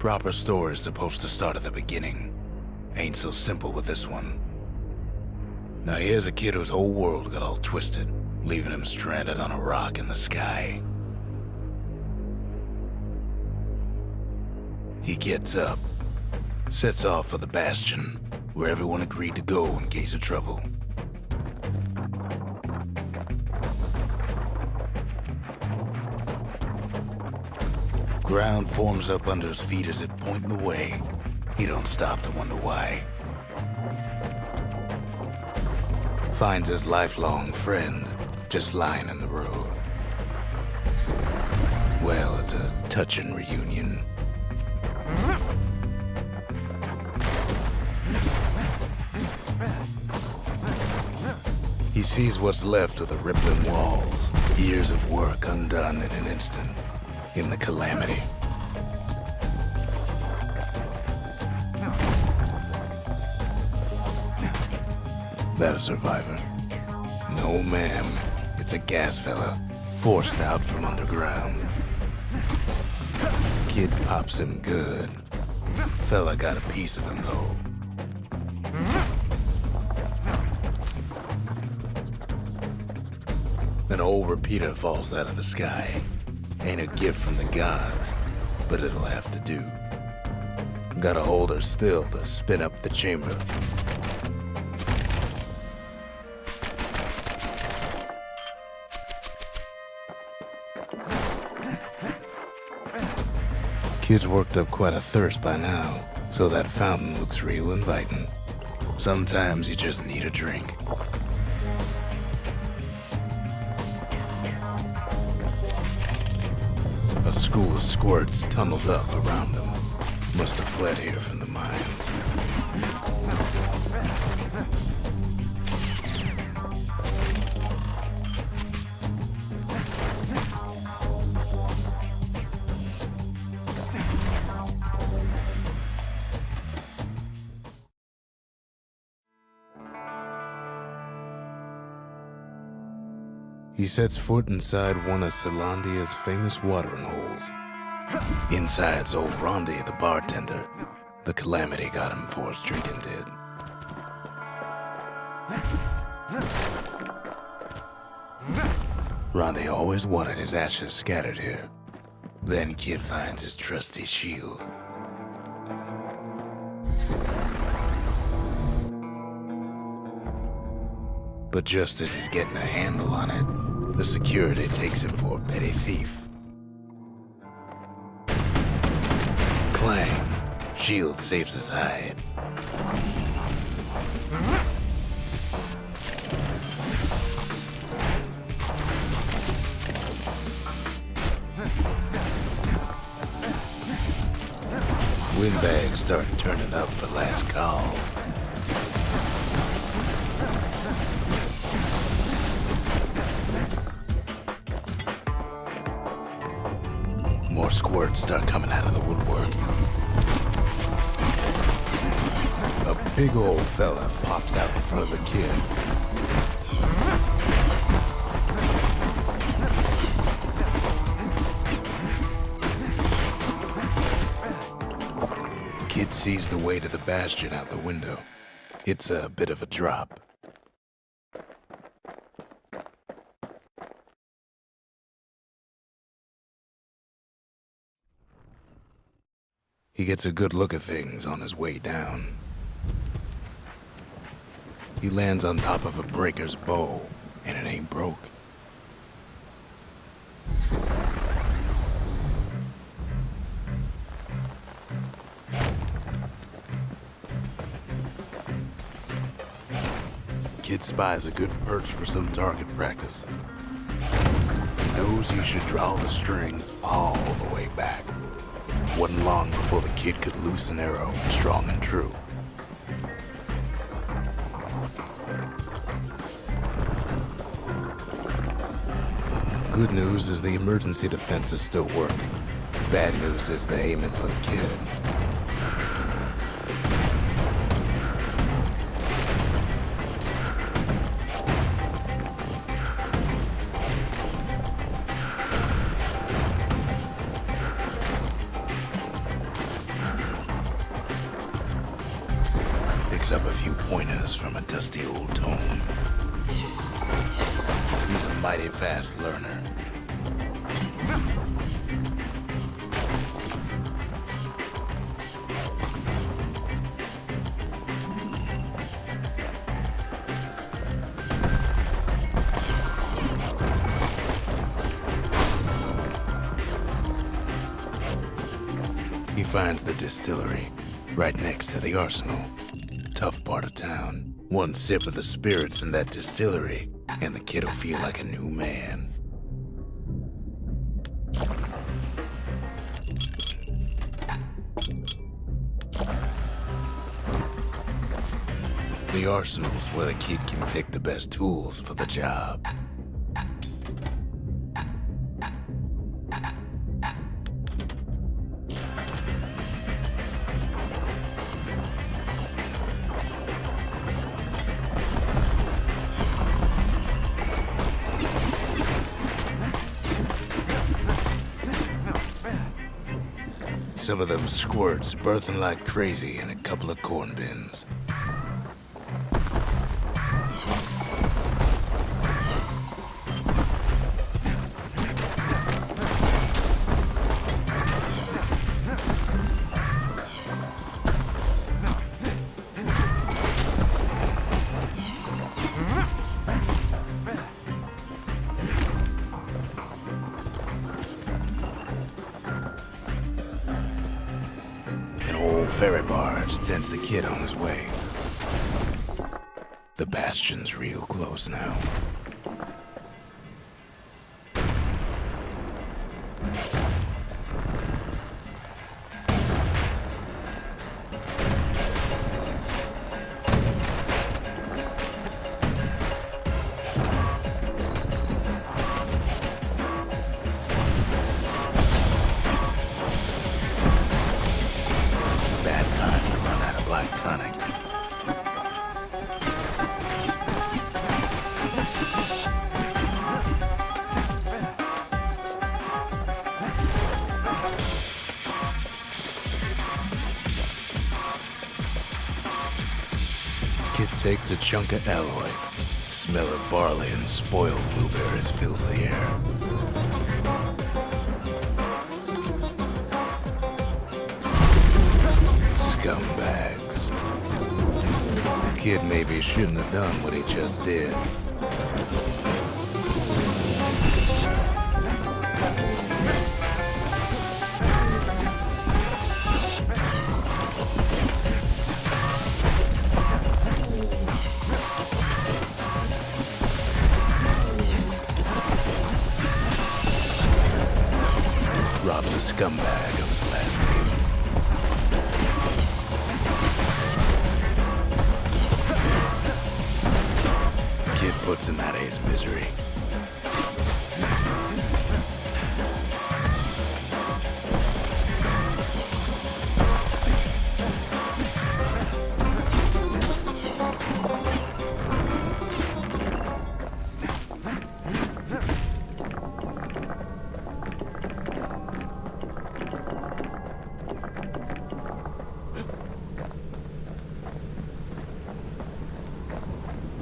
Proper story's supposed to start at the beginning. Ain't so simple with this one. Now here's a kid whose whole world got all twisted, leaving him stranded on a rock in the sky. He gets up, sets off for the Bastion, where everyone agreed to go in case of trouble. Ground forms up under his feet as it pointing the way. He don't stop to wonder why. Finds his lifelong friend just lying in the road. Well, it's a touching reunion. He sees what's left of the rippling walls, years of work undone in an instant, in the Calamity. That a survivor? No, ma'am. It's a gas fella, forced out from underground. Kid pops him good. Fella got a piece of him, though. An old repeater falls out of the sky. Ain't a gift from the gods, but it'll have to do. Gotta hold her still to spin up the chamber. Kid's worked up quite a thirst by now, so that fountain looks real inviting. Sometimes you just need a drink. A school of squirts tunnels up around him. Must have fled here from the mines. He sets foot inside one of Celandia's famous watering holes. Inside's old Rondi, the bartender. The Calamity got him before his drinking did. Rondi always wanted his ashes scattered here. Then Kid finds his trusty shield. But just as he's getting a handle on it, the security takes him for a petty thief. Clang. Shield saves his hide. Windbags start turning up for last call. More squirts start coming out of the woodwork. A big old fella pops out in front of the kid. Kid sees the way to the Bastion out the window. It's a bit of a drop. He gets a good look at things on his way down. He lands on top of a breaker's bow, and it ain't broke. Kid spies a good perch for some target practice. He knows he should draw the string all the way back. Wasn't long before the kid could loose an arrow, strong and true. Good news is the emergency defenses still work. Bad news is they're aiming for the kid. picks up a few pointers from a dusty old tome. He's a mighty fast learner. He finds the distillery right next to the arsenal. Tough part of town. One sip of the spirits in that distillery, and the kid'll feel like a new man. The arsenal's where the kid can pick the best tools for the job. Some of them squirts birthing like crazy in a couple of corn bins. Ferry barge sends the kid on his way. The Bastion's real close now. Tonic. Kid takes a chunk of alloy. Smell of barley and spoiled blueberries fills the air. Scumbags. Kid maybe shouldn't have done what he just did. Robs a scumbag of his last payment. Puts him out of his misery.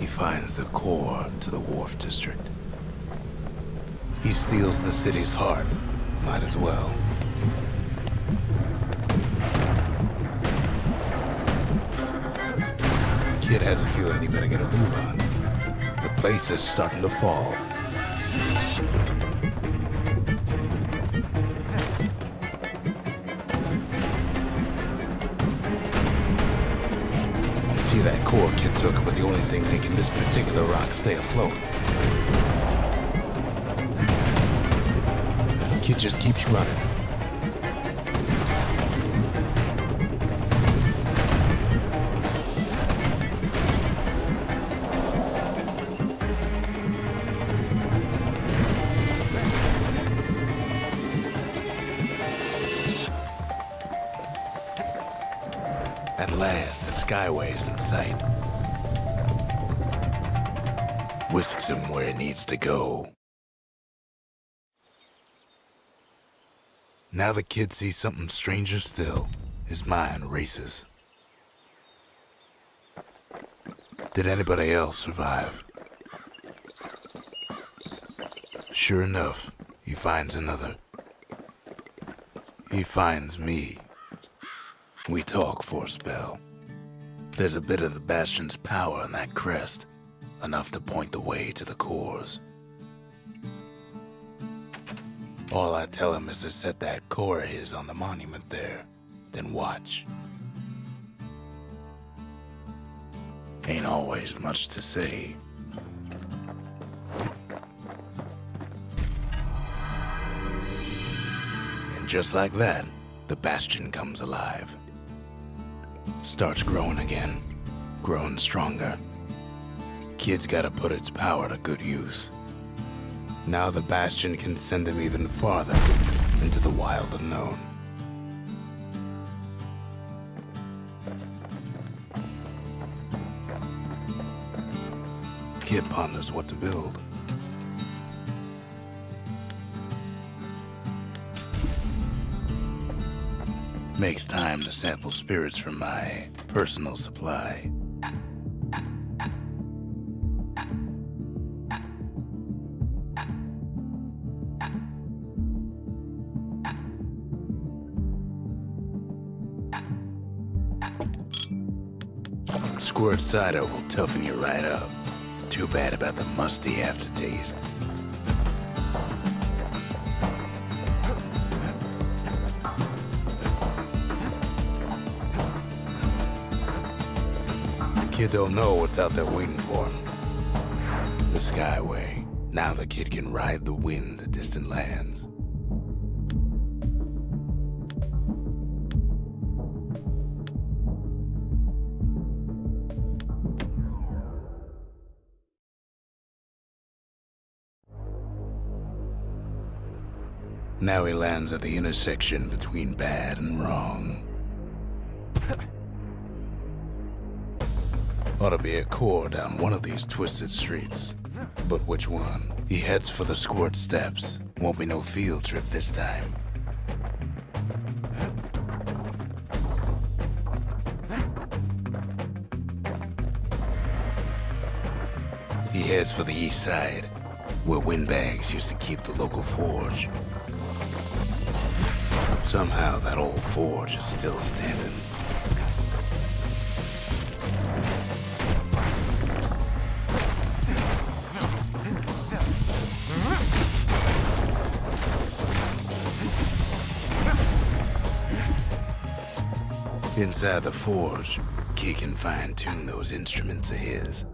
He finds the core to the Wharf District. He steals the city's heart. Might as well. Kid has a feeling he better get a move on. The place is starting to fall. See, that core Kid took was the only thing making this particular rock stay afloat. Kid just keeps running. At last, the skyway's in sight. Whisks him where he needs to go. Now the kid sees something stranger still. His mind races. Did anybody else survive? Sure enough, he finds another. He finds me. We talk for a spell. There's a bit of the Bastion's power in that crest, enough to point the way to the cores. All I tell him is to set that core of his on the monument there, then watch. Ain't always much to say. And just like that, the Bastion comes alive. Starts growing again, growing stronger. Kid's gotta put its power to good use. Now the Bastion can send him even farther into the wild unknown. Kid ponders what to build. Makes time to sample spirits from my personal supply. Squirt cider will toughen you right up. Too bad about the musty aftertaste. The kid don't know what's out there waiting for him. The Skyway. Now the kid can ride the wind to distant lands. Now he lands at the intersection between bad and wrong. Ought to be a core down one of these twisted streets. But which one? He heads for the Squirt Steps. Won't be no field trip this time. He heads for the east side, where windbags used to keep the local forge. Somehow that old forge is still standing. Inside the forge, Key can fine-tune those instruments of his.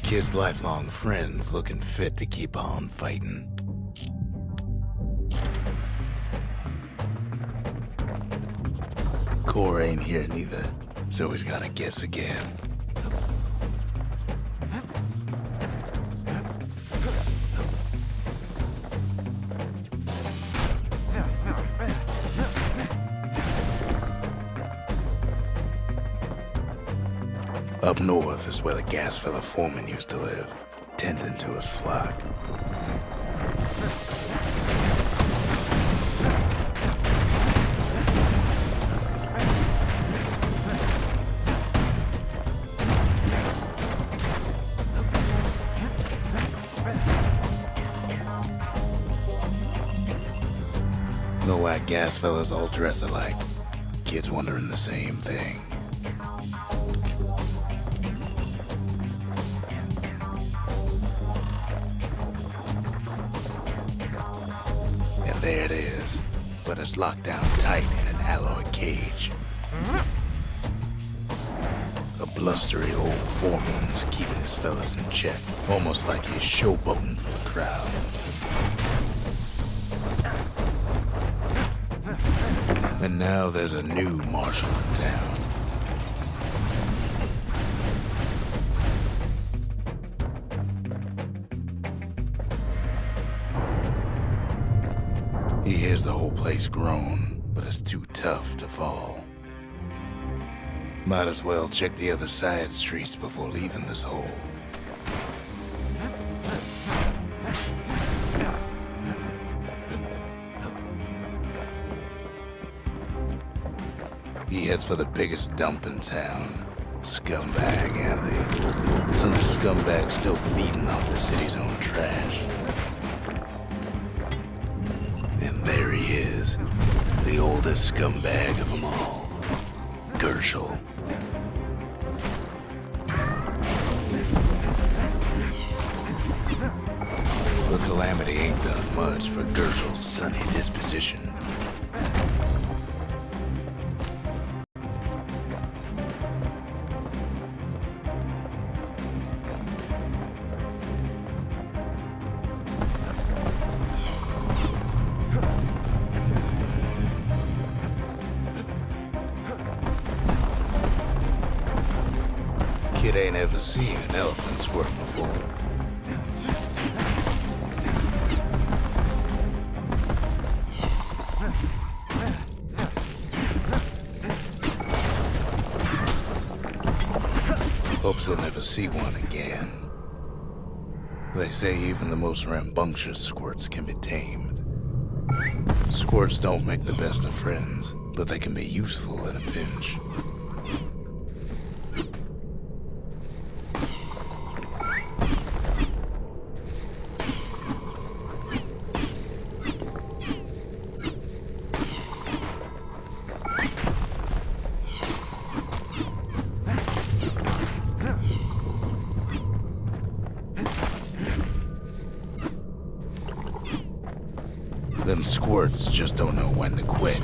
Kid's lifelong friends looking fit to keep on fighting. Core ain't here neither, so he's gotta guess again. Up north is where the gas fella foreman used to live, tending to his flock. No white gas fellas all dress alike. Kids wondering the same thing. And there it is, but it's locked down tight in an alloy cage. A blustery old foreman's keeping his fellas in check, almost like he's showboating for the crowd. And now there's a new marshal in town. He hears the whole place groan, but it's too tough to fall. Might as well check the other side streets before leaving this hole. He heads for the biggest dump in town. Scumbag alley. Some scumbag still feeding off the city's own trash. And there he is, the oldest scumbag of them all, Gershel. But Calamity ain't done much for Gershel's sunny disposition. Kid ain't ever seen an elephant squirt before. Hopes he'll never see one again. They say even the most rambunctious squirts can be tamed. Squirts don't make the best of friends, but they can be useful in a pinch. Them squirts just don't know when to quit.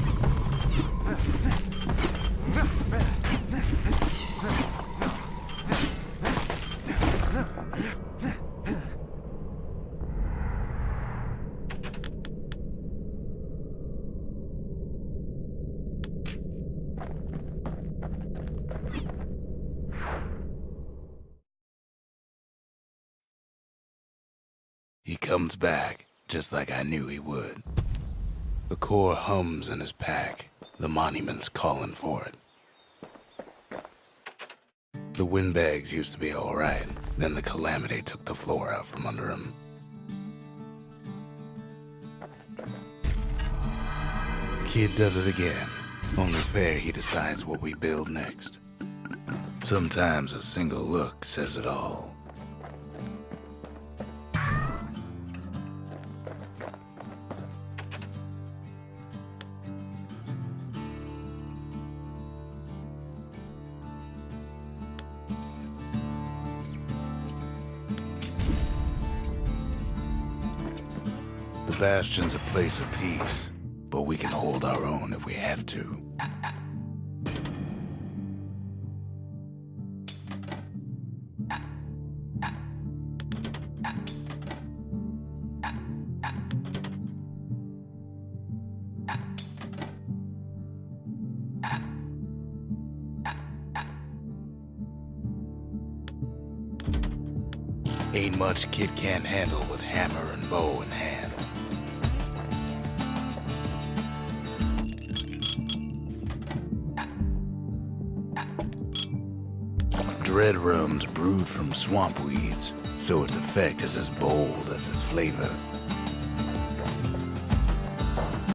He comes back, just like I knew he would. The core hums in his pack. The monument's calling for it. The windbags used to be all right. Then the Calamity took the floor out from under him. Kid does it again. Only fair he decides what we build next. Sometimes a single look says it all. The Bastion's a place of peace, but we can hold our own if we have to. Ain't much kid can't handle with hammer and bow in hand. Dread rum's brewed from swamp weeds, so its effect is as bold as its flavor.